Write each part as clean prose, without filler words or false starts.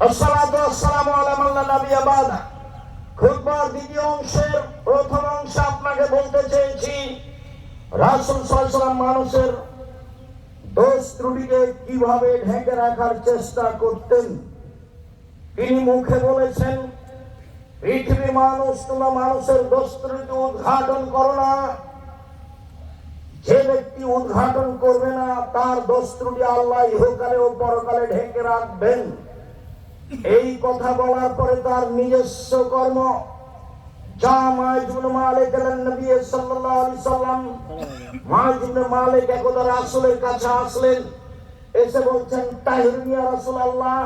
আসসালাতু ওয়াসসালামু আলা মান লা নাবিয়্যা বা'দা। খুতবার দ্বিতীয় অংশের প্রথম অংশে আপনাকে বলতে চেয়েছি, রাসূল সাল্লাল্লাহু আলাইহি ওয়াসাল্লাম মানুষের দোষ ত্রুটিকে কিভাবে ঢেকে রাখার চেষ্টা করতেন। তিনি মুখে বলেছেন, পৃথিবীর মানুষ তোমরা মানুষের দোষ ত্রুটি উদ্ঘাটন করো না। যে ব্যক্তি উদ্ঘাটন করবে না তার দোষ ত্রুটি আল্লাহ ইহকালে ও পরকালে ঢেকে রাখবেন। এই কথা বলার পরে তার নিজস্ব কর্ম যা মাইজ ইবনে মালিক নবী সাল্লাল্লাহু আলাইহি সাল্লাম, মাইজ ইবনে মালিক একদা রাসূলের কাছে আসলেন, এসে বলছেন, তাহিরুন ইয়া রাসূলুল্লাহ,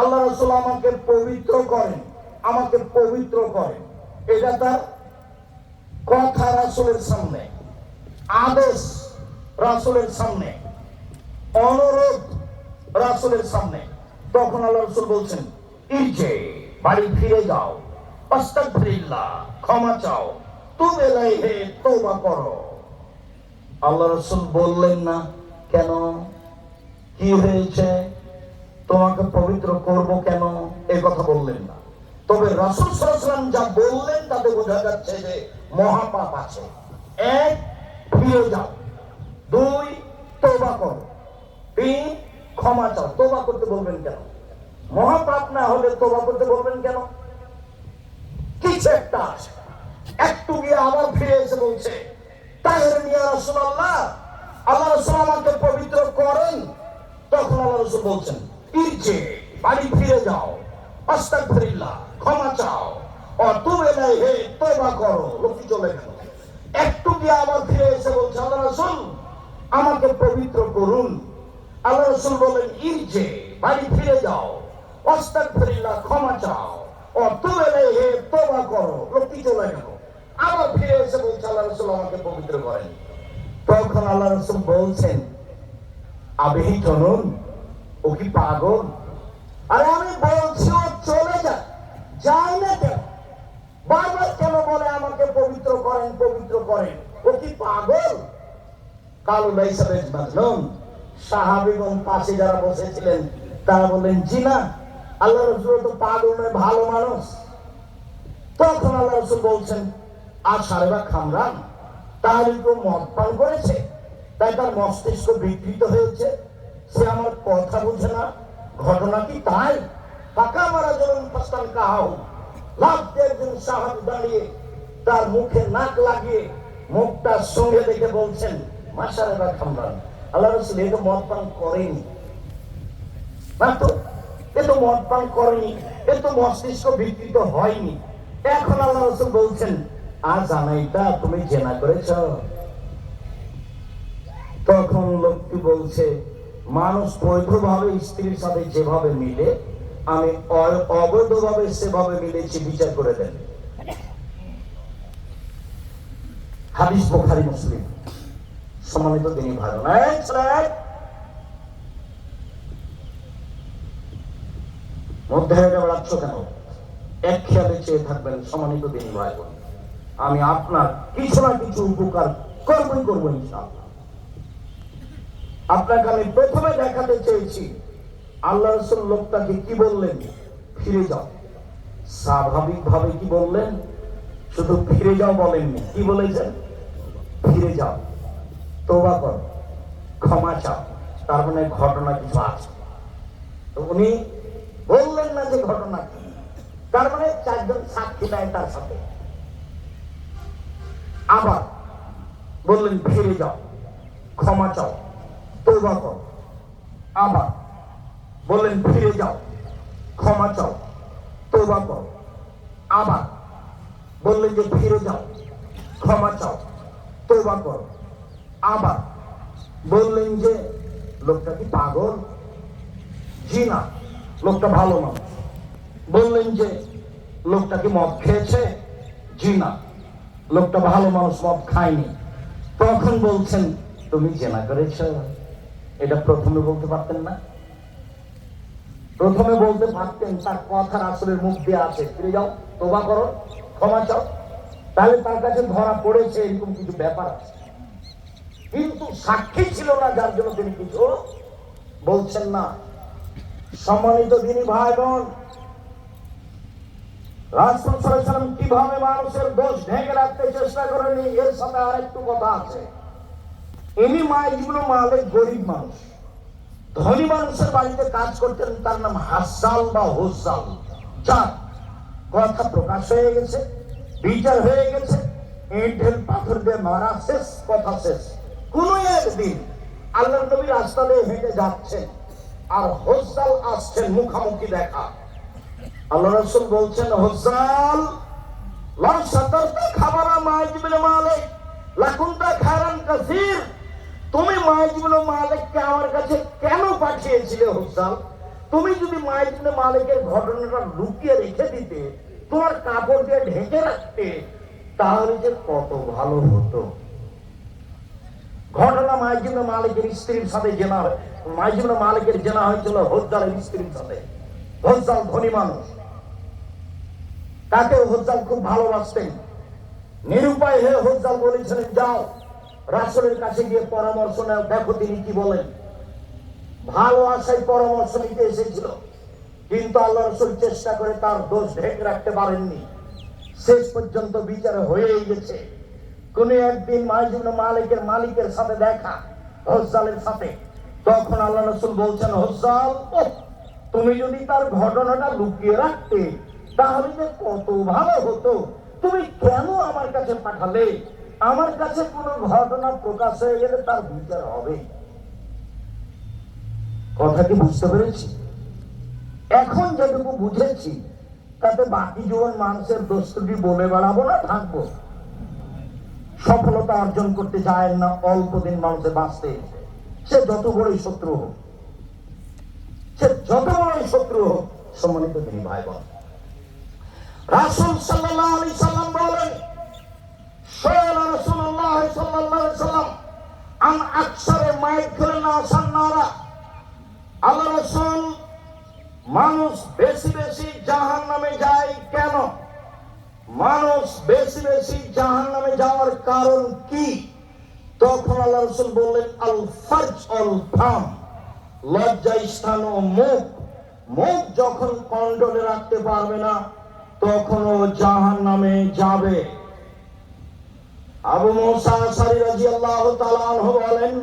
আল্লাহ রাসূল আমাকে পবিত্র করেন, আমাকে পবিত্র করেন। এটা তার কথা রাসূলের সামনে, আদেশ রাসূলের সামনে, অনুরোধ রাসূলের সামনে। তখন আল্লাহ রাসূল বলছেন, ইরজি, বাড়ি ফিরে যাও, আস্তাগফিরুল্লাহ, ক্ষমা চাও, তুবে ইলাইহি, তওবা করো। আল্লাহ রাসূল বললেন না, কেন, কি হয়েছে, তোমাকে পবিত্র করব কেন, এই কথা বললেন না। তবে রাসূল সাল্লাল্লাহু আলাইহি ওয়াসাল্লাম যা বললেন তাতে বোঝা যাচ্ছে যে মহাপাপ আছে। এক, ফিরে যাও। দুই, তওবা করো। তিন, ক্ষমা চাও। তওবা করতে বলবেন কেন? মহাপাপ না হলে তওবা করতে বলবেন কেন? কিছু একটা আছে। একটু গিয়ে আবার ফিরে এসে বলছে, তাহিরুন ইয়া রাসূলুল্লাহ, আল্লাহ রাসূল আমাকে পবিত্র করেন। তখন আল্লাহ রাসূল বলছেন, ইরজি, বাড়ি ফিরে যাও, আস্তাগফিরুল্লাহ, ক্ষমা চাও, ও তুবে ইলাইহি, তওবা করো। লোকটি চলে গেল। একটু গিয়ে আবার ফিরে এসে বলছে, আল্লাহ রাসূল আমাকে পবিত্র করুন। আল্লাহ রাসূল বলেন, ইরজি, বাড়ি ফিরে যাও, আস্তাগফিরুল্লাহ, ক্ষমা চাও, ও তুবে ইলাইহি, তওবা করো। লোকটি চলে গেল। আবার ফিরে এসে বলছে, আল্লাহ রাসূল আমাকে পবিত্র করেন। তখন আল্লাহ রাসূল বলছেন, আবিহি চলুন, ও কি পাগল? আরে আমি বলছি ও চলে যায়, যায় না কেন? বারবার কেন বলে আমাকে পবিত্র করেন, পবিত্র করেন? ও কি পাগল? কালু লাইসা বিমাজনুন। সাহাবীগণ পাশে যারা বসেছিলেন তারা বললেন, জি না, আল্লাহ রাসূল তো পাগল নয়, ভালো মানুষ। তখন আল্লাহ রাসূল বলছেন, আশারেবা খামরান, তাহলে তো মদ পান করেছে, তাই তার মস্তিষ্ক বিকৃত হয়েছে, সে আমার কথা বুঝে না। ঘটনা কি তাই? ফাঁকা মারা জন্য ফাস্তান কাহাও, লাভ একজন সাহাবী দাঁড়িয়ে তার মুখে নাক লাগিয়ে মুখটা সঙ্গে দেখে বলছেন, মাশাআল্লাহ খামরান, আল্লাহ রাসূল এ তো মদ পান করেনি না, তো এ তো মদ পান করেনি, এ তো মস্তিষ্ক বিকৃত হয়নি। এখন আল্লাহ রাসূল বলছেন, আজ জানাইটা তুমি জেনা করেছ। তখন লোকটি বলছে, মানুষ বৈধভাবে স্ত্রীর সাথে যেভাবে মিলে আমি অবৈধভাবে সেভাবে মিলেছি, বিচার করে দেন। হাদিস বুখারী মুসলিম। সম্মানিত দিনী ভাই, মধ্যে বেড়াচ্ছ কেন? এক খেয়ালে চেয়ে থাকবেন। সম্মানিত দিনী ভাই বোন, আমি আপনার কিছু না কিছু উপকার করবই করবো ইনশাআল্লাহ। আপনাকে আমি প্রথমে দেখাতে চেয়েছি, আল্লাহ রাসূল লোকটাকে কি বললেন? ফিরে যাও। স্বাভাবিক ভাবে কি বললেন? শুধু ফিরে যাও বলেননি, কি বলেছেন? ফিরে যাও, তওবা করো, ক্ষমা চাও। তার মানে ঘটনা কিছু আছে। তো উনি বললেন না যে ঘটনা কি, তার মানে চারজন সাক্ষী নেয় তার সাথে। আবার বললেন, ফিরে যাও, ক্ষমা চাও, তওবা করো। আবার বললেন, ফিরে যাও, ক্ষমা চাও, তওবা করো। আবার বললেন যে ফিরে যাও, ক্ষমা চাও, তওবা করো। আবার বললেন যে লোকটা কি পাগল? জি না, লোকটা ভালো মানুষ। বললেন যে লোকটা কি মদ খেয়েছে? জি না, লোকটা ভালো মানুষ, মদ খায়নি। তখন বলছেন, তুমি জেনা করেছ। এটা প্রথমে বলতে পারতেন না? প্রথমে বলতে পারতেন, তার কথা রাসূলের মুখ দিয়ে আছে, ফিরে যাও, তওবা করো, ক্ষমা চাও। তাহলে তার কাছে ধরা পড়েছে এরকম কিছু ব্যাপার আছে। কিন্তু সাক্ষী ছিল না, যার জন্য তিনি কিছু বলছেন না। সম্মানিত দিনী ভাই বোন, রাসূল সাল্লাল্লাহু আলাইহি ওয়াসাল্লাম কিভাবে মানুষের দোষ ঢেকে রাখতে চেষ্টা করেনি, এর সাথে আরেকটু কথা আছে। ইনি মাইজ ইবনে মালিক গরিব মানুষ, ধনী মানুষের বাড়িতে কাজ করতেন। তার নাম হাসাল বা হুসাল। যার কথা প্রকাশ হয়ে গেছে, বিচার হয়ে গেছে, ইটের পাথর দিয়ে মারা শেষ, কথা শেষ। কোন একদিন আল্লাহর নবী রাস্তা দিয়ে হেঁটে যাচ্ছেন, আর হুসাল আসছেন মুখামুখি দেখা। আল্লাহ রাসূল বলছেন, হুসাল লা সাতারতা খাবারা মাইজ ইবনে মালিক লাকুনতা খায়রান কাসীর। তুমি মাইজ ইবনে মালিককে আমার কাছে কেন পাঠিয়েছিলে হুসাল? তুমি যদি মাইজ ইবনে মালিকের ঘটনাটা লুকিয়ে রেখে দিতে, তোমার কাপড় দিয়ে ঢেকে রাখতে, তাহলে যে কত ভালো হতো। ঘটনা মাইজ ইবনে মালিকের স্ত্রীর সাথে জেনা হয়। মাইজ ইবনে মালিকের জেনা হয়েছিল হুসালের স্ত্রীর সাথে। হুসাল ধনী মানুষ, তাকে হুসাল খুব ভালোবাসতেন। নিরুপায় হয়ে হুসাল বলেছিলেন, যাও রাসূলের কাছে গিয়ে পরামর্শ নাও, দেখো তিনি কি বলেন। ভালো আশায় পরামর্শ নিতে এসেছিল, কিন্তু আল্লাহ রাসূল চেষ্টা করে তার দোষ ঢেকে রাখতে পারেননি। শেষ পর্যন্ত বিচার হয়েই গেছে। কোন একদিন মাইজ ইবনে মালিকের মালিকের সাথে দেখা হুসালের সাথে। তখন আল্লাহ রাসূল বলছেন, হুসাল, তুমি যদি তার ঘটনাটা লুকিয়ে রাখতে, তাহলে যে কত ভালো হতো। তুমি কেন আমার কাছে পাঠালে? আমার কাছে কোন ঘটনা প্রকাশ হয়ে গেলে তার বিচার হবে। কথা কি বুঝতে পেরেছি? এখন যেটুকু বুঝেছি, তাতে বাকি জীবন মানুষের দোষ ত্রুটি বলে বেড়াবো না, থাকবো। সফলতা অর্জন করতে চায় না অল্প দিন মানুষের বাঁচতে, সে যত বড়ই শত্রু হোক, সে যত বড়ই শত্রু হোক। সম্মানিত তিনি ভাই বোন, রাসূল সাল্লাল্লাহু আলাইহি সাল্লাম বলেন, সাল্লাল্লাহু রাসূলুল্লাহ সাল্লাল্লাহু আলাইহি সাল্লাম আন আকসারে মাইকুলনা সান্নারা। আল্লাহ রাসূল, মানুষ বেশি বেশি জাহান্নামে যায় কেন? মানুষ বেশি বেশি জাহান্নামে যাওয়ার কারণ কি? তখন আল্লাহ রাসূল বললেন, আল ফারজ আল ফাম, লজ্জা স্থান ও মুখ। মুখ যখন কন্ট্রোলে রাখতে পারবে না, তখন ও জাহান্নামে যাবে। আবু মুসা আশআরী রাদিয়াল্লাহু তাআলা আনহু বলেন,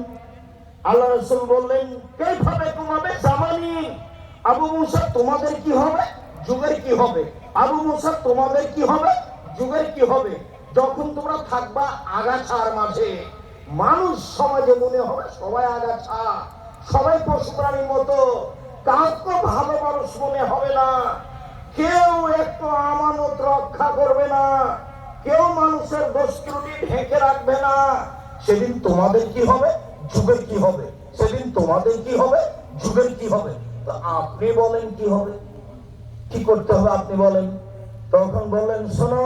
আল্লাহ রাসূল বললেন, কাইফা বিকুম জামানি? আবু মুসা, তোমাদের কি হবে? যুগের কি হবে? আবু মুসা, তোমাদের কি হবে? যুগের কি হবে? যখন তোমরা থাকবা আগাছার মাঝে, মানুষ সমাজে মনে হবে সবাই আগাছা, সবাই পশু প্রাণীর মতো, কাউকে ভালো মানুষ মনে হবে না, কেউ একটু আমানত রক্ষা করবে না, কেউ মানুষের দোষ ত্রুটি ঢেকে রাখবে না। সেদিন তোমাদের কি হবে? যুগের কি হবে? সেদিন তোমাদের কি হবে? যুগের কি হবে? তো আপনি বলেন কি হবে, কি করতে হবে আপনি বলেন। তখন বললেন, শোনো,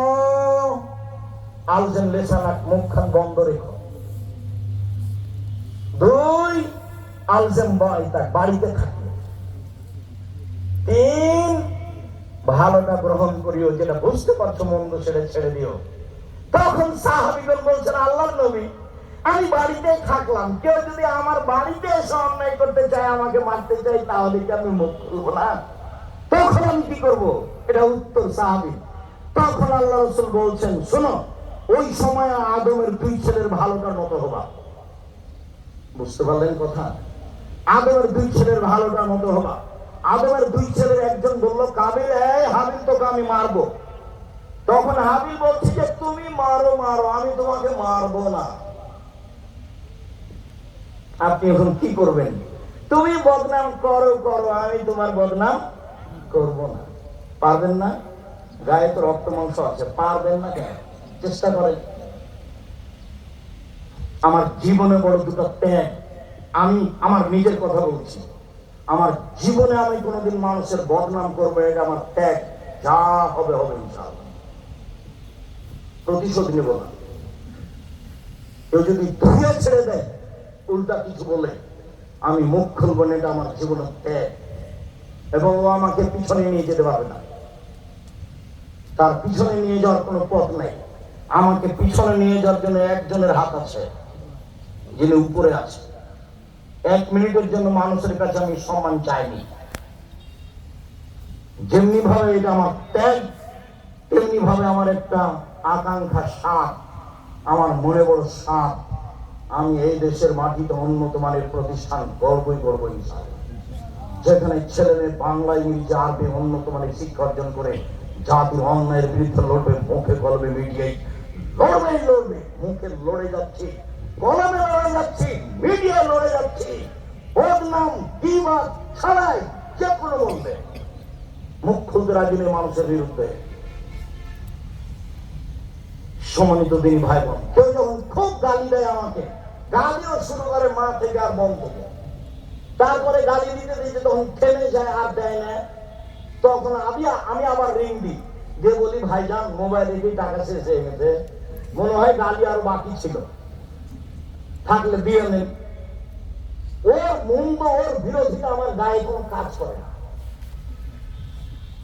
আলজেন লেসানাক, মুখখান বন্ধ রেখো। 2, আলজেম বাইতাক, বাড়িতে থাকো। 3, ভালোটা গ্রহণ করিও, যেটা বুঝতে পারছো মন্দ সেটা ছেড়ে দিও। তখন সাহাবীগণ বলছেন, আল্লাহর নবী, আমি বাড়িতে থাকলাম, কেউ যদি আমার বাড়িতে এসে অন্যায় করতে চায়, আমাকে মারতে চাই, তাহলে কি আমি মুখ খুলবো না? তখন আমি কি করবো? এটা উত্তর সাহাবী। তখন আল্লাহ রাসূল বলছেন, শোনো, ওই সময় আদমের 2 ছেলের ভালোটার মতো হবা। বুঝতে পারলেন কথা? আদমের 2 ছেলের ভালোটার মতো হবা। আদমের 2 ছেলের একজন বলল, কাবিল, এই হাবিল, তোকে আমি মারবো। তখন হাবিল বলছে যে, তুমি মারো মারো, আমি তোমাকে মারবো না। আপনি এখন কি করবেন? তুমি বদনাম করো করো, আমি তোমার বদনাম করব না। পারবেন না? গায়ে তো রক্ত মাংস আছে, পারবেন না কেন? চেষ্টা করেন। আমার জীবনে বড় দুটো ত্যাগ। আমি আমার নিজের কথা বলছি, আমার জীবনে আমি কোনোদিন মানুষের বদনাম করবো, এটা আমার ত্যাগ। যা হবে হবে ইনশাআল্লাহ, প্রতিশোধ নেব না। কেউ যদি ধুয়ে ছেড়ে দেয়, উল্টা কিছু বলে, আমি মুখ খুলবো না, এটা আমার জীবনের ত্যাগ। এবং ও আমাকে পিছনে নিয়ে যেতে পারবে না, তার পিছনে নিয়ে যাওয়ার কোনো পথ নেই। আমাকে পিছনে নিয়ে যাওয়ার জন্য একজনের হাত আছে, যিনি উপরে আছে। 1 মিনিটের জন্য মানুষের কাছে আমি সম্মান চাইনি, যেমনি ভাবে এটা আমার ত্যাগ, তেমনি ভাবে আমার একটা আকাঙ্ক্ষা, সাপ, আমার মনে বড় সাপ, আমি এই দেশের মাটিতে উন্নত মানের প্রতিষ্ঠান গর্বই গর্ব হিসাবে, যেখানে ছেলে মেয়ে বাংলায় ইংরেজি আরবি উন্নত মানের শিক্ষা অর্জন করে জাতির অন্যায়ের বিরুদ্ধে লড়বে, মুখে কলমে মিডিয়ায় লড়বে, মুখে লড়ে যাচ্ছি, কলমে লড়ে যাচ্ছি, মিডিয়ায় লড়ে যাচ্ছি, বদনাম বিবাদ ছাড়াই যে কোনো বলবে, মুখ খুলতে রাজি নেই মানুষের বিরুদ্ধে। সম্মানিত দিন ভাই বোন, কেউ যখন খুব গালি দেয় আমাকে, গালিও শুরু করে মা থেকে আর বোন থেকে, তারপরে গালি দিতে দিতে তখন থেমে যায় আর দেয় না, তখন আমি আবার রিং দিই, দিয়ে বলি ভাইজান মোবাইলে কি টাকা শেষ হয়ে গেছে, মনে হয় গালি আর বাকি ছিল, থাকলে দিয়ে নেই। ওর মন্দ, ওর বিরোধিতা আমার গায়ে কোনো কাজ করে না,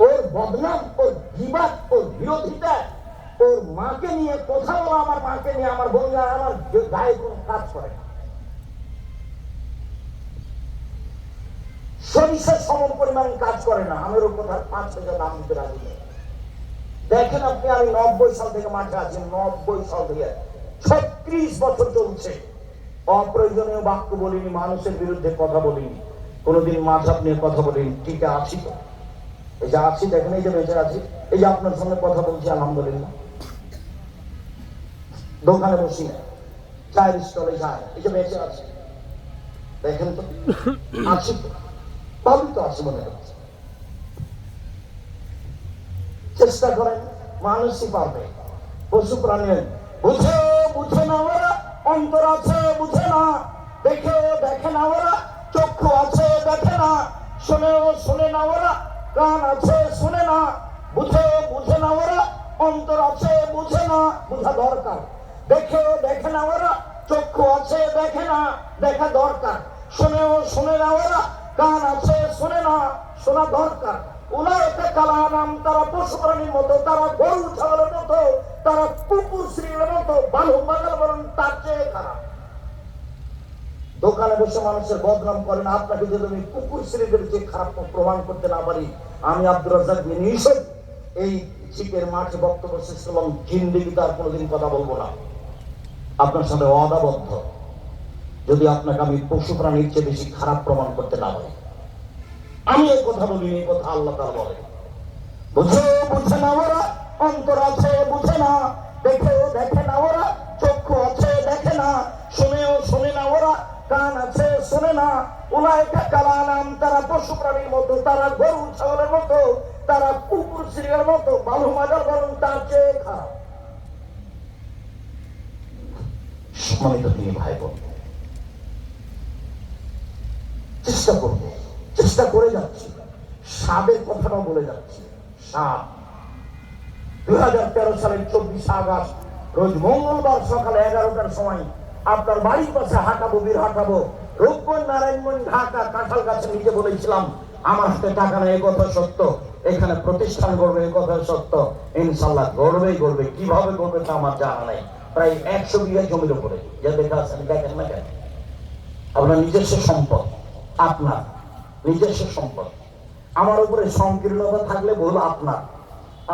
ওর বদনাম, ওর বিবাদ, ওর বিরোধিতা, ওর মাকে নিয়ে কথা বলা, আমার মাকে নিয়ে, আমার বোনরা, আমার গায়ে কোনো কাজ করে না। সরিষার সম পরিমাণ কাজ করে না, আমার ওর কথা 5 টাকা দাম দিতে রাজি নেই। দেখেন আপনি, আমি 90 সাল থেকে মাঠে আছি, 90 সাল থেকে 36 বছর চলছে, অপ্রয়োজনীয় বাক্য বলিনি, মানুষের বিরুদ্ধে কথা বলিনি, কোনোদিন মাঝাব নিয়ে কথা বলিনি, টিকে আছি তো, এই যে আছি দেখেন, এই যে বেঁচে আছি, এই যে আপনার সঙ্গে কথা বলছি আলহামদুলিল্লাহ, দোকানে বসি না, চায়ের স্টলে যাই, এই যে বেঁচে আছি দেখেন তো, আছি তো, ভালোই তো আছি মনে হচ্ছে। চেষ্টা করেন, মানুষই পারবে, পশু প্রাণী বুঝে না ওরা, অন্তর আছে বুঝে না, দেখে না ওরা, চক্ষু আছে দেখে না, শোনে না ওরা, কান আছে শুনে না, বুঝে না ওরা, অন্তর আছে বুঝে না, বুঝা দরকার। দেখে না ওরা, চক্ষু আছে দেখে না, দেখা দরকার। শোনে না ওরা, কান আছে শুনে না, শোনা দরকার। উলাইকা কালানাম, তারা পশু প্রাণীর মতো, তারা গরু ছাগলের মতো, তারা কুকুর শ্রীর মতো, বালু বাগাল বরং তার চেয়ে খারাপ। দোকানে বসে মানুষের বদনাম করেন, আপনাকে যদি আমি কুকুর শ্রীদের যে খারাপ প্রমাণ করতে না পারি, আমি আব্দুর রাজ্জাক বিন ইউসুফ এই চিকের মাঠে বক্তব্য শেষ করলাম, জিন্দেগিতে আর কোনোদিন কথা বলবো না আপনার সাথে ওয়াদাবদ্ধ, যদি আপনাকে আমি পশু প্রাণীর চেয়ে বেশি খারাপ প্রমাণ করতে না পারি। আমি এই কথা বলিনি, এই কথা আল্লাহ তাআলা বলে। বুঝে না ওরা, অন্তর আছে বুঝে না, দেখে না ওরা, চক্ষু আছে দেখে না, শোনে না ওরা, কান আছে শোনে না। উলাইকা কালানাম, তারা পশু প্রাণীর মতো, তারা গরু ছাগলের মতো, তারা কুকুর শ্রীর মতো, বালু মাজার বরং তার চেয়ে খারাপ। সম্মানিত দিনী ভাই বোন, চেষ্টা করে যাচ্ছি, সাপের কথাটাও বলে যাচ্ছি। সাপ 2013 সালের 24 আগস্ট রোজ মঙ্গলবার সকালে 11টার সময় আপনার বাড়ির পাশে হাঁটাবো, বীর হাঁটাবো, রূপগঞ্জ, নারায়ণগঞ্জ, ঢাকা, কাঁঠাল গাছে নিচে বলেছিলাম আমার হাতে টাকা নেই, কথা সত্য, এখানে প্রতিষ্ঠান গড়বে, কথা সত্য, ইনশাল্লাহ গড়বে। কিভাবে গড়বে তা আমার জানা নেই। প্রায় 100 বিঘা জমির উপরে, যা দেখা আছেন দেখেন না কেন, আপনার নিজস্ব সম্পদ, আপনার নিজস্ব সম্পদ। আমার উপরে সংকীর্ণতা থাকলে ভুল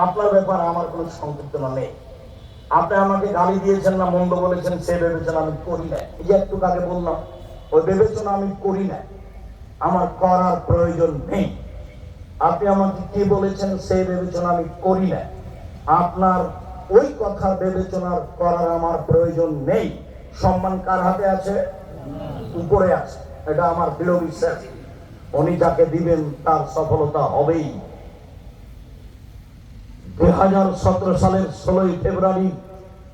আপনার ব্যাপার, আমার কোনো সংকীর্তন নেই। আপনি আমাকে গালি দিয়েছেন না, মন্দ বলেছেন, সে বিবেচনা আমি করি না। এই যে একটু আগে বললাম, ওই বিবেচনা আমি করি না, আমার করার প্রয়োজন নেই। আপনি আমাকে কি বলেছেন, সেই বিবেচনা আমি করি না, আপনার ওই কথা বিবেচনা করার আমার প্রয়োজন নেই। সম্মান কার হাতে আছে? উপরে আছে, এটা আমার দৃঢ় বিশ্বাস। উনি যাকে দিবেন তার সফলতা হবেই। 2017 সালের 16 ফেব্রুয়ারি,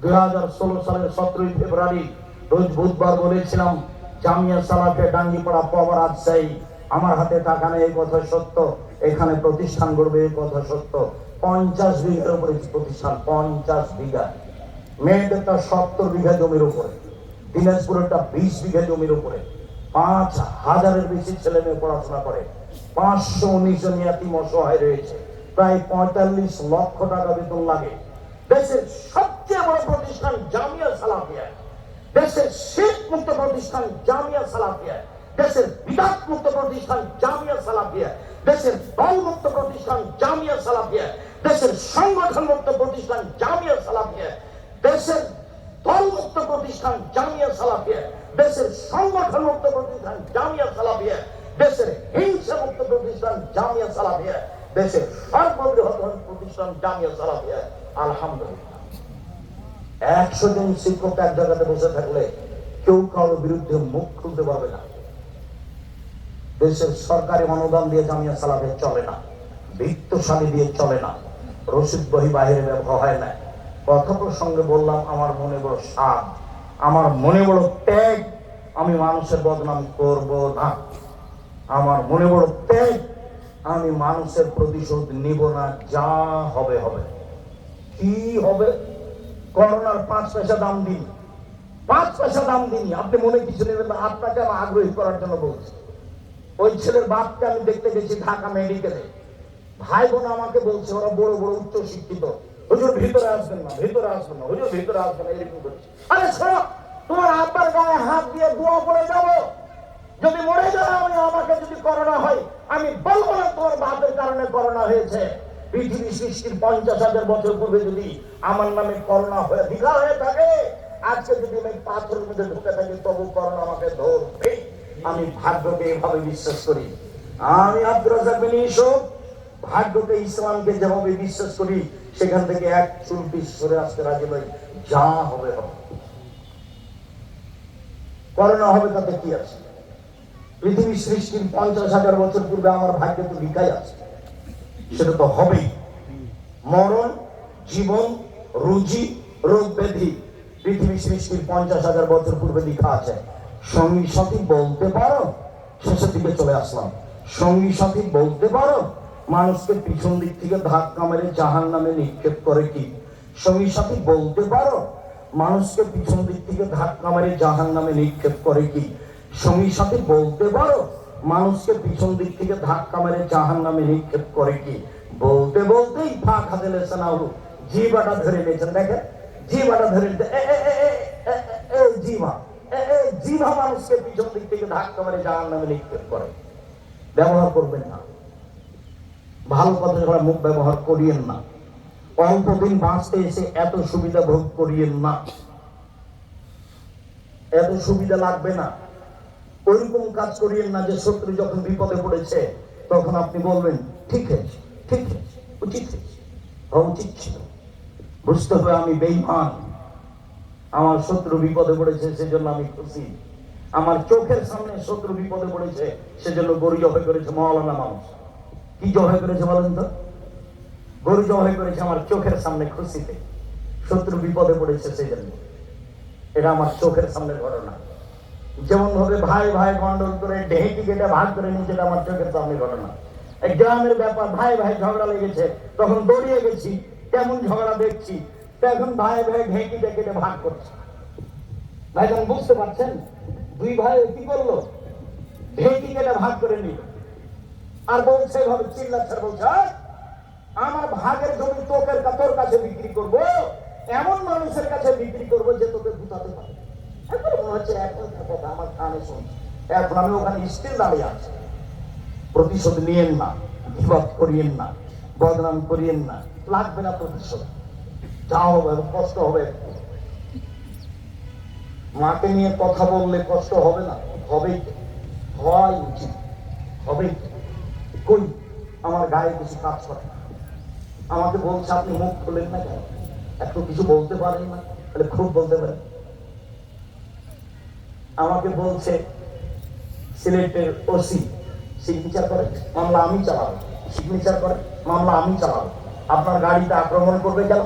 2016 সালের 17 ফেব্রুয়ারি রোজ বুধবার বলেছিলাম, জামিয়া সালাফিয়া ডাঙ্গিপাড়া পাওয়া রাজশাহী, আমার হাতে টাকা নেই, এই কথা সত্য, এখানে প্রতিষ্ঠান গড়বে, এই কথা সত্য। 50 বিঘার উপরে প্রতিষ্ঠান, 50 বিঘা। মেয়েদেরটা 70 বিঘা জমির উপরে, দিনাজপুরেরটা 20 বিঘা জমির উপরে, 5000-এর বেশি ছেলে মেয়ে পড়াশোনা করে, 519 জন ইয়াতীম অসহায় রয়েছে, প্রায় 45 লক্ষ টাকা বেতন লাগে। দেশের সবচেয়ে বড় প্রতিষ্ঠান জামিয়া সালাফিয়া, দেশের শিরক মুক্ত প্রতিষ্ঠান জামিয়া সালাফিয়া, দেশের বিদআত মুক্ত প্রতিষ্ঠান জামিয়া সালাফিয়া। দেশের দলমুক্ত প্রতিষ্ঠান জামিয়া সালাফিয়া, দেশের সংগঠন মুক্ত প্রতিষ্ঠান জামিয়া সালাফিয়া, দেশের দলমুক্ত প্রতিষ্ঠান জামিয়া সালাফিয়া, দেশের সংগঠন মুক্ত প্রতিষ্ঠান জামিয়া সালাফিয়া, দেশের হিংসা মুক্ত প্রতিষ্ঠান জামিয়া সালাফিয়া, দেশের সর্ববৃহৎ প্রতিষ্ঠান জামিয়া সালাফিয়া। আলহামদুলিল্লাহ, 100 জন শিক্ষক এক জায়গাতে বসে থাকলে কেউ কারোর বিরুদ্ধে মুখ খুলতে পারবে না। দেশের সরকারি অনুদান দিয়ে জামিয়া সালাফিয়া চলে না, বিত্তশালী দিয়ে চলে না, রশিদ বহি বাহিরে ব্যবহার হয় না। কথা প্রসঙ্গে বললাম, আমার মনে বড় সাধ, আমার মনে বড় ত্যাগ, আমি মানুষের বদনাম করব না। আমার মনে বড় ত্যাগ, আমি মানুষের প্রতিশোধ নিব না, যা হবে হবে। কি হবে? করোনার 5 পয়সা দাম দিন, 5 পয়সা দাম দিন, আপনি মনে কিছু নেবেন না। আপনাকে আমি আগ্রহী করার জন্য বলছি। ওই ছেলের বাপকে আমি দেখতে গেছি ঢাকা মেডিকেলে। ভাই বোন আমাকে বলছে, ওরা বড় বড় উচ্চ শিক্ষিত, হুজুর ভিতরে আসবেন না, ভিতরে আসবেন না, হুজুর ভিতরে আসবেন না, এরকম করছে। আরে শোনো, তোমার আব্বার গায়ে হাত দিয়ে দোয়া করে যাবো, যদি মরে যায় আমাকে যদি করোনা হয়, আমি বলবো না তোমার বাপের কারণে করোনা হয়েছে। পৃথিবী সৃষ্টির 50,000 বছর পূর্বে যদি আমার নামে করোনা হয়ে দীঘা হয়ে থাকে, আজকে যদি আমি পাথরের মধ্যে ঢুকে থাকি, তবু করোনা আমাকে ধরবে। আমি ভাগ্যকে এভাবে বিশ্বাস করি। আমি আব্দুর রাজ্জাক বিন ইউসুফ ভাগ্যকে, ইসলামকে যেভাবে বিশ্বাস করি, সেখান থেকে এক চুল পিছ সরে আসতে রাজি নই। যা হবে হবে। করোনা হবে তাতে কি আছে? পৃথিবী সৃষ্টির 50,000 বছর পূর্বে আমার ভাগ্যে তো লিখাই আছে, সেটা তো হবেই। মরণ, জীবন, রুজি, রোগ ব্যাধি পৃথিবী সৃষ্টির 50,000 বছর পূর্বে লেখা আছে। সঙ্গী সাথী বলতে পারো, শেষের দিকে চলে আসলাম, সঙ্গী সাথী বলতে পারো মানুষকে পিছন দিক থেকে ধাক্কা মেরে জাহান্নামে নিক্ষেপ করে কি? সঙ্গী সাথী বলতে পারো মানুষকে পিছন দিক থেকে ধাক্কা মেরে জাহান্নামে নিক্ষেপ করে কি? সঙ্গী সাথী বলতে পারো মানুষকে পিছন দিক থেকে ধাক্কা মেরে জাহান্নামে নিক্ষেপ করে কি? বলতে বলতেই ফাঁক হাতে লেছেন আহু, জিবাটা ধরে নিয়েছেন। দেখেন, জিবাটা ধরে জিভা, জিভা মানুষকে পিছন দিক থেকে ধাক্কা মেরে জাহান্নামে নিক্ষেপ করে। ব্যবহার করবেন না, ভালো কথা ছাড়া মুখ ব্যবহার করিয়েন না। অল্প দিন বাঁচতে এসে এত সুবিধা ভোগ করিয়েন না, এত সুবিধা লাগবে না। ওইরকম কাজ করিয়েন না যে শত্রু যখন বিপদে পড়েছে তখন আপনি বলবেন ঠিক আছে, ঠিক আছে, উচিত হওয়া উচিত ছিল। বুঝতে হবে আমি বেঈমান, আমার শত্রু বিপদে পড়েছে সেজন্য আমি খুশি। আমার চোখের সামনে শত্রু বিপদে পড়েছে সেজন্য গরু জবাই করেছে মাওলানা মানুষ। কি জবাই করেছে বলেন তো? গরু জবাই করেছে আমার চোখের সামনে খুশিতে। শত্রু বিপদে পড়েছে সেই জন্য। এটা আমার চোখের সামনের ঘটনা। যেমন ভাবে ভাই ভাই গন্ডল করে ঢেঁকি কেটে ভাগ করে নিয়েছে, এটা আমার চোখের সামনে ঘটনা। এক গ্রামের ব্যাপার, ভাই ভাই ঝগড়া লেগেছে, তখন দৌড়িয়ে গেছি, কেমন ঝগড়া দেখছি, এখন ভাই ভাই ঢেঁকিটা কেটে ভাগ করছে। ভাই তখন বুঝতে পারছেন, দুই ভাই কি করলো? ঢেঁকি কেটে ভাগ করে নিল। আর বলছে ভাবে চিল্লাচ্ছে, বলছে আমার ভাগের জমি তোর কাছে বিক্রি করব, এমন মানুষের কাছে বিক্রি করবো যে তোকে গুতাতে পারে। এখন মনে হচ্ছে এখন কথা আমার কানে শুনছে, এখন আমি ওখানে স্টিল দাঁড়িয়ে আছি। প্রতিশোধ নিয়েন না, বিপদ করিয়েন না, বদনাম করিয়েন না, লাগবে না প্রতিশোধ। যা হবে কষ্ট হবে। মাকে নিয়ে কথা বললে কষ্ট হবে না? হবেই, হওয়াই উচিত, হবেই। কই আমার গায়ে কিছু কাজ করে না। আমাকে বলছে আপনি মুখ খোলেন না কেন, এত কিছু বলতে পারেন না, তাহলে খুব বলতে পারেন। আমাকে বলছে সিলেটের ওসি সিগনেচার করে মামলা আমি চালাবো, সিগনেচার করে মামলা আমি চালাবো, আপনার গাড়িতে আক্রমণ করবে কেন?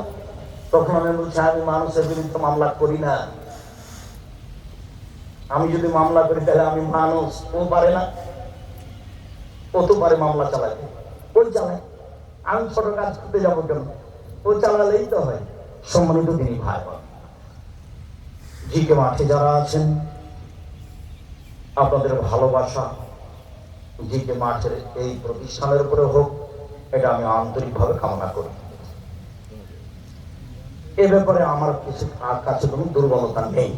তখন আমি বলছি আমি মানুষের বিরুদ্ধে মামলা করি না। আমি যদি মামলা করি তাহলে আমি মানুষ, ও পারে না, ও তো পারে মামলা চালাইতে, ওই চালায়। আমি ছোট কাজ করতে যাবো কেন? ও চালালেই তো হয়। সম্মানিত তিনি ভাই জিকে মাঠে যারা আছেন, আপনাদের ভালোবাসা জিকে মাঠের এই প্রতিষ্ঠানের উপরে হোক, এটা আমি আন্তরিকভাবে কামনা করি। এ ব্যাপারে আমার কিছু কাছে কোনো দুর্বলতা নেই।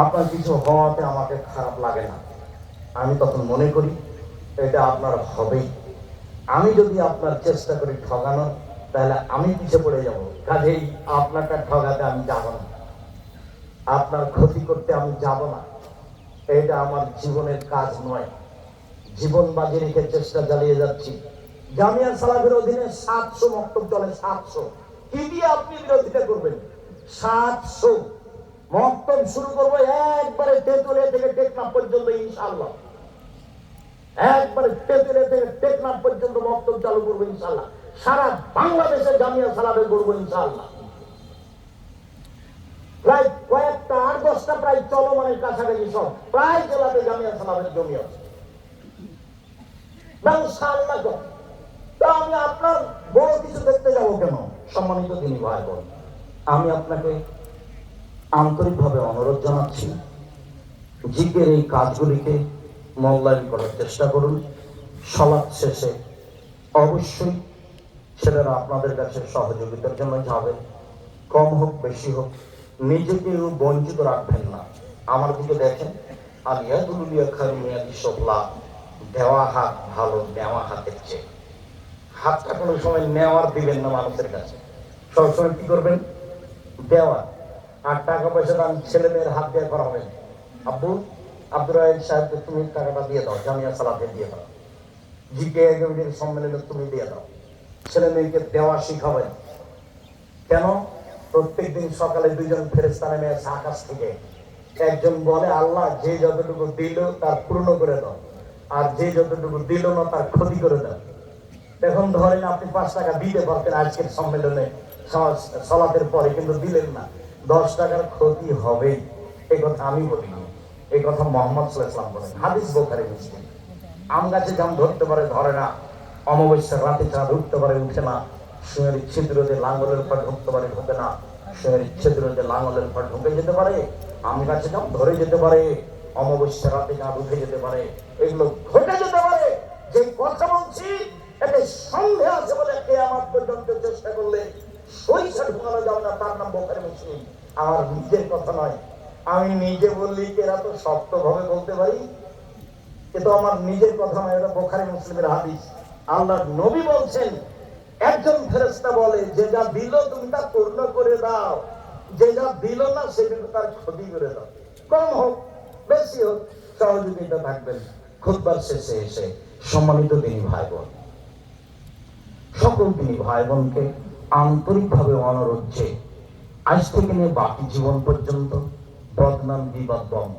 আপনার কিছু হওয়াতে আমাকে খারাপ লাগে না। আমি তখন মনে করি এটা আপনার হবেই। আমি যদি আপনার চেষ্টা করি ঠগানোর, তাহলে আমি পিছিয়ে পড়ে যাব। কাজেই আপনাকে ঠগাতে আমি যাব না, আপনার ক্ষতি করতে আমি যাব না। এটা আমার জীবনের কাজ নয়। জীবন বাজি রেখে চেষ্টা চালিয়ে যাচ্ছি। জামিয়া সালাফের অধীনে 700 মক্তব চলে। 700 কি দিয়ে আপনি বিরোধিতা করবেন? 700 মক্তব শুরু করবো একবারে তেঁতুলিয়া থেকে টেকনাফ পর্যন্ত ইনশাআল্লাহ। একবারে তেঁতুলিয়া থেকে টেকনাফ পর্যন্ত মক্তব চালু করবো ইনশাআল্লাহ। সারা বাংলাদেশে জামিয়া সালাফে করবো ইনশাআল্লাহ। প্রায় কয়েকটা 8-10টা প্রায় চলমানের কাছাকাছি সব প্রায় জেলাতে জামিয়া সালাফের জমি আছে। আমি আপনার বড় কিছু দেখতে যাবো কেন? সম্মানিত দিনী ভাই বোন, আমি আপনাকে আন্তরিকভাবে অনুরোধ জানাচ্ছি, জিকের এই কাজগুলিকে মূল্যায়ন করার চেষ্টা করুন। সালাত শেষে অবশ্যই সেটা আপনাদের কাছে সহযোগিতার জন্য যাবে। কম হোক বেশি হোক, নিজেকে বঞ্চিত রাখবেন না। আমার দিকে দেখেন, আলিয়াদুলিয়া খারুমিয়াদি শোভলা, দেওয়া হাত ভালো নেওয়া হাতের চেয়ে। হাতটা কোনো সময় নেওয়ার দিবেন না মানুষের কাছে, সবসময় কি করবেন? দেওয়া। আর টাকা পয়সা দান ছেলে মেয়ের হাত দিয়ে করাবেন। আব্বু, আব্দুর রাহিম সাহেবকে তুমি টাকাটা দিয়ে দাও, জামিয়া সালাফে দিয়ে দাও, জিকে একাডেমির সম্মেলনে তুমি দিয়ে দাও। ছেলে মেয়েকে দেওয়া শিখাবেন। কেন? প্রত্যেক দিন সকালে 2জন ফেরেশতা নেমে আসে আকাশ থেকে। একজন বলে, আল্লাহ যে যতটুকু দিল তার পূর্ণ করে দাও, আর যে যতটুকু দিল না তার ক্ষতি করে দাও। এখন ধরেন আপনি 5 টাকা দিতে পারতেন আজকের সম্মেলনে সালাতের পরে, কিন্তু দিলেন না, 10 টাকার ক্ষতি হবেই। এই কথা আমি বলিনি, এই কথা মুহাম্মদ সাল্লাল্লাহু আলাইহি ওয়াসাল্লাম বলেন। হাদিস বুখারী মুসলিম। আম গাছে জাম ধরতে পারে, ধরে না। অমাবস্যার রাতে চাঁদ উঠতে পারে, উঠে না। সুয়ের ছিদ্র দিয়ে লাঙ্গলের পর ঢুকতে পারে, ঢুকে না। সুয়ের ছিদ্র দিয়ে লাঙ্গলের পর ঢুকে যেতে পারে। আম গাছে জাম ধরে যেতে পারে, অমাবস্যার রাতে চাঁদ উঠে যেতে পারে, এগুলো ঘটে যেতে পারে। যে কথা বলছি এটা সন্দেহ আছে বলে কিয়ামত পর্যন্ত চেষ্টা করলে সরিষা ঢুকানো যাবে না, তার নাম বুখারী মুসলিম। আমার নিজের কথা নয়, আমি নিজে বললি এরা তো শক্ত ভাবে বলতে পারি, কিন্তু আমার নিজের কথা নয়, এটা বুখারী মুসলিমের হাদিস। আল্লাহর নবী বলছেন, একজন ফেরেশতা বলে, যে যা দিল তুমি তা পূর্ণ করে দাও, যে যা দিল না সেটা তার ক্ষতি করে দাও। কম হোক বেশি হোক সহযোগিতা থাকবেন। খুতবার শেষে এসে সম্মানিত দিনী ভাই বোন, সকল দিনী ভাই বোনকে আন্তরিকভাবে অনুরোধ যে আজ থেকে নিয়ে বাকি জীবন পর্যন্ত বদনাম বিবাদ বন্ধ।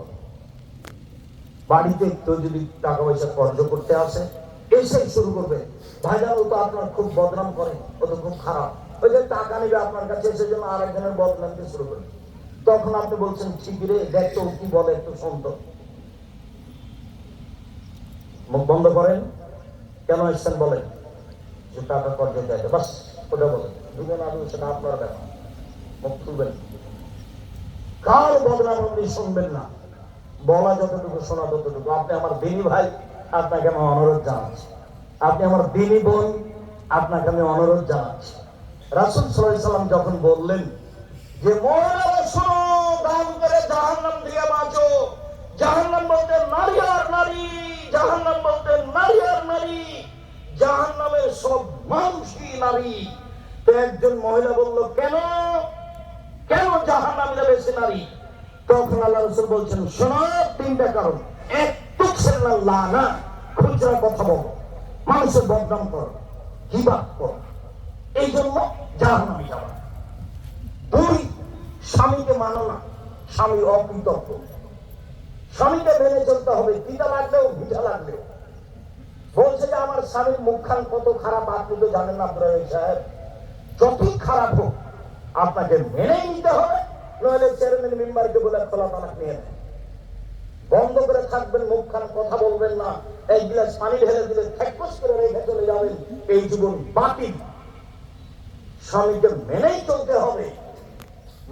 বাড়িতে কেউ যদি টাকা পয়সা খরচ করতে আসে, এসে শুরু করবে, ভাইজান ও তো আপনার খুব বদনাম করে, ও তো খুব খারাপ, ওই যে টাকা নেবে আপনার কাছে, এসে জন্য আরেকজনের বদনামকে শুরু করে। তখন আপনি বলছেন, ঠিক রে, দেখতো কি বলে, একটু শুনতো। মুখ বন্ধ করেন। কেন এসছেন বলেন? যে টাকা কর্জ চাইতে, বাস ওটা বলেন। দুজন আদৌ সেটা আপনার ব্যাপার, মুখ খুলবেন। কার বদনাম আপনি শুনবেন না, বলা যতটুকু শোনা ততটুকু। আপনি আমার দিনী ভাই, আপনাকে আমি অনুরোধ জানাচ্ছি। আপনি আমার দিনী বোন, আপনাকে আমি অনুরোধ জানাচ্ছি। রাসূল সাল্লাল্লাহু আলাইহি ওয়াসাল্লাম যখন বললেন যে মহিলারা শোনো, দান করে জাহান্নাম থেকে বাঁচো। জাহান্নাম বলতে নারী আর নারী, জাহান্নাম বলতে নারী আর নারী, জাহান্নামের সব মানুষই নারী। তো একজন মহিলা বলল, কেন কেন জাহান্নামীরা বেশি নারী? তখন আল্লাহ রাসূল বলছেন, শোনো, 3টা কারণ। এক, তুকসিরনা লানা, খুচরা কথা বলো, মানুষের বদনাম করো, গীবত করো, এই জন্য জাহান্নামে যাবে। 2, স্বামীকে মানো না, স্বামী অকৃতজ্ঞ। স্বামীকে মেনে চলতে হবে, পিতা লাগলেও ভিটা লাগলেও। বলছে যে আমার স্বামীর মুখখান কত খারাপ, আপনি তো জানেন না আব্দুর রাহিম সাহেব। যতই খারাপ হোক আপনাকে মেনেই নিতে হবে, নইলে চেয়ারম্যান মেম্বারকে বলে খোলা তালাক নিয়ে নেয়। বন্ধ করে থাকবেন, মুখখান কথা বলবেন না। এক গ্লাস পানি ঢেলে দিলে ফ্যাকফস করে রেখে চলে যাবেন, এই জীবন বাতিল। স্বামীকে মেনেই চলতে হবে,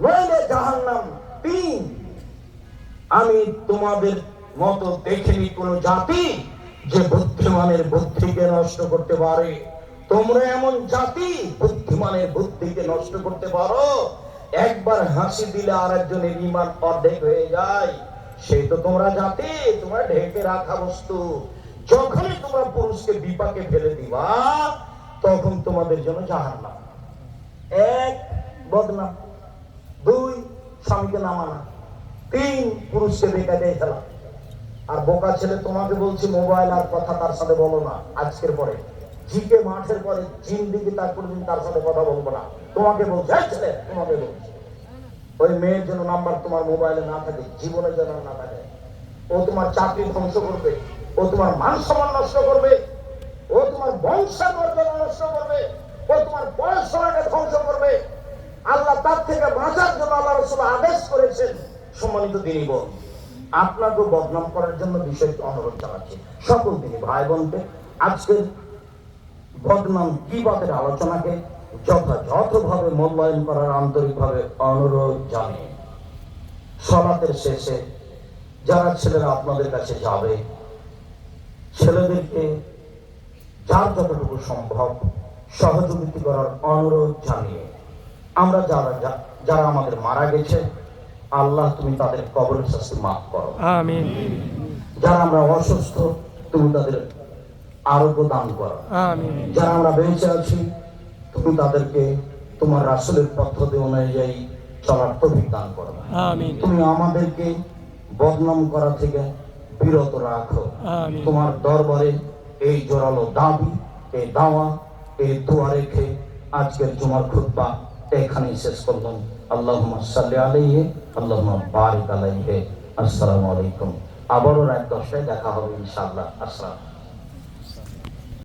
নইলে জাহান্নাম। 3, আমি তোমাদের মতো দেখিনি কোন জাতি যে বুদ্ধিমানের বুদ্ধিকে নষ্ট করতে পারে। তোমরা এমন জাতি, বুদ্ধিমানের বুদ্ধিকে নষ্ট করতে পারো। একবার হাসি দিলে আর একজনের ঈমান অর্ধেক হয়ে যায়। সেই তো তোমরা জাতি, তোমরা ঢেকে রাখা বস্তু। যখনই তোমরা পুরুষকে বিপাকে ফেলে দিবা তখন তোমাদের জন্য জাহান্নাম। এক, বদনাম। দুই, স্বামীকে না মানা। তিন, পুরুষকে বেকায়দায় ফেলা। আর বোকা ছেলে, তোমাকে বলছি মোবাইল আর কথা তার সাথে বলো না। আজকের পরে জিকে মাঠের পরে জিন্দিগি তার কোনোদিন তার সাথে কথা বলবো না। তোমাকে বলছি, ছেলে তোমাকে বলছি, ওই মেয়ের জন্য নাম্বার তোমার মোবাইলে না থাকে, জীবনের জন্য না থাকে। ও তোমার চাকরি ধ্বংস করবে, ও তোমার মান সম্মান নষ্ট করবে, ও তোমার বংশের মর্যাদা নষ্ট করবে, ও তোমার পড়াশোনাকে ধ্বংস করবে। আল্লাহ তার থেকে বাঁচার জন্য আল্লাহ রাসূল আদেশ করেছেন। সম্মানিত দিনী বোন, আপনাকে বদনাম করার জন্য বিষয়টি অনুরোধ জানাচ্ছি সকল দিনী ভাই বোনকে। আজকের বদনাম গীবতের আলোচনাকে যথাযথভাবে মূল্যায়ন করার আন্তরিকভাবে অনুরোধ জানিয়ে সালাতের শেষে যারা ছেলেরা আপনাদের কাছে যাবে, ছেলেদেরকে যার যতটুকু সম্ভব সহযোগিতা করার অনুরোধ জানিয়ে আমরা যারা আমাদের মারা গেছে, আল্লাহ তুমি তাদের কবরের শাস্তি মাফ করো, আমিন। যারা আমরা অসুস্থ তুমি তাদের আরোগ্য দান করো, আমিন। যারা আমরা বেঁচে আছি তুমি তাদেরকে তোমার রাসূলের পদ্ধতি অনুযায়ী চলার তৌফিক দান করো, আমিন। তুমি আমাদেরকে বদনাম করা থেকে বিরত রাখো। আমিন। তোমার দরবারে এই জোরালো দাবি, এই দাওয়া, এই দোয়া রেখে আজকের জুমার খুতবা এখানেই শেষ করলাম। আল্লাহুম্মা সাল্লি আলাইহি, আল্লাহুম্মা বারিক আলাইহি। আসসালামু আলাইকুম। আবারও রাত 10টায় দেখা হবে ইনশাআল্লাহ। আসসালাম।